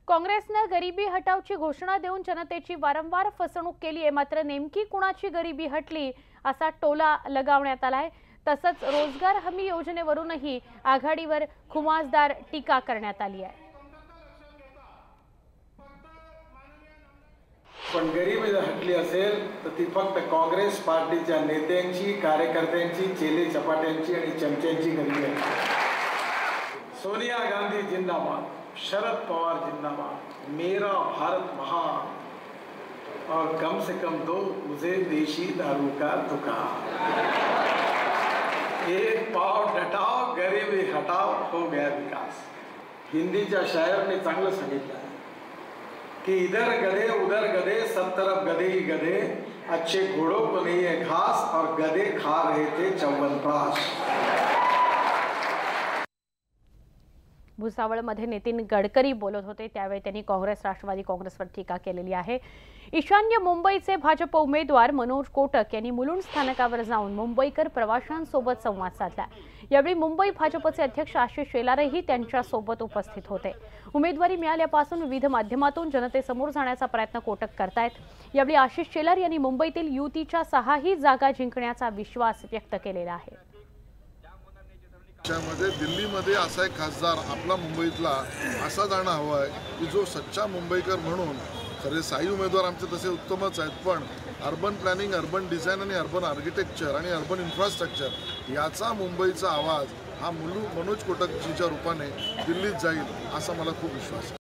काँग्रेसने गरिबी हटावची घोषणा देऊन जनतेची वारंवार फसवणूक केली आहे। मात्र नेमकी कुणाची गरिबी हटली असा टोला लगावण्यात आलाय। तसंच रोजगार हमी योजनेवरूनही आघाडीवर खुमासदार टीका करण्यात आली आहे। पण गरिबी हटली असेल तर ती फक्त काँग्रेस पार्टीच्या नेत्यांची, कार्यकर्त्यांची, चेले चपाट्यांची आणि चमच्यांची गरिबी आहे। सोनिया गांधी जिंदाबाद, शरद पवार जिंदाबाद, मेरा भारत महान और कम से कम दो मुझे देशी दारू का दुकान। एक पाव डटाओ गरिबी हटाओ हो गया विकास। हिंदीच्या शायरने चांगलं सांगितलं आहे कि इधर गधे उधर गधे सब तरफ गधे ही गधे, अच्छे घोड़ों को नहीं है घास और गधे खा रहे थे च्यवनप्राश। भुसावळमध्ये नितीन गडकरी बोलत होते त्यावेळी त्यांनी काँग्रेस राष्ट्रवादी काँग्रेसवर टीका केलेली आहे। ईशान्य मुंबईचे भाजप उमेदवार मनोज कोटक यांनी मुलुंड स्थानकावर जाऊन मुंबईकर प्रवाशांसोबत संवाद साधला। यावेळी मुंबई भाजपचे अध्यक्ष आशिष शेलारही त्यांच्या सोबत उपस्थित होते। उमेदवारी मिळाल्यापासून विविध माध्यमातून जनतेसमोर जाण्याचा प्रयत्न कोटक करतायत। यावेळी आशिष शेलार यांनी मुंबईतील युतीच्या 6ही जागा जिंकण्याचा विश्वास व्यक्त केलेला आहे। त्यामध्ये दिल्लीमध्ये असा एक खासदार आपला मुंबईतला असा जाणं हवा आहे की जो सच्चा मुंबईकर म्हणून खरे साई उमेदवार आमचे तसे उत्तमच आहेत, पण अर्बन प्लॅनिंग, अर्बन डिझाईन आणि अर्बन आर्किटेक्चर आणि अर्बन इन्फ्रास्ट्रक्चर याचा मुंबईचा आवाज हा मनोज कोटकजीच्या रूपाने दिल्लीत जाईल असा मला खूप विश्वास आहे।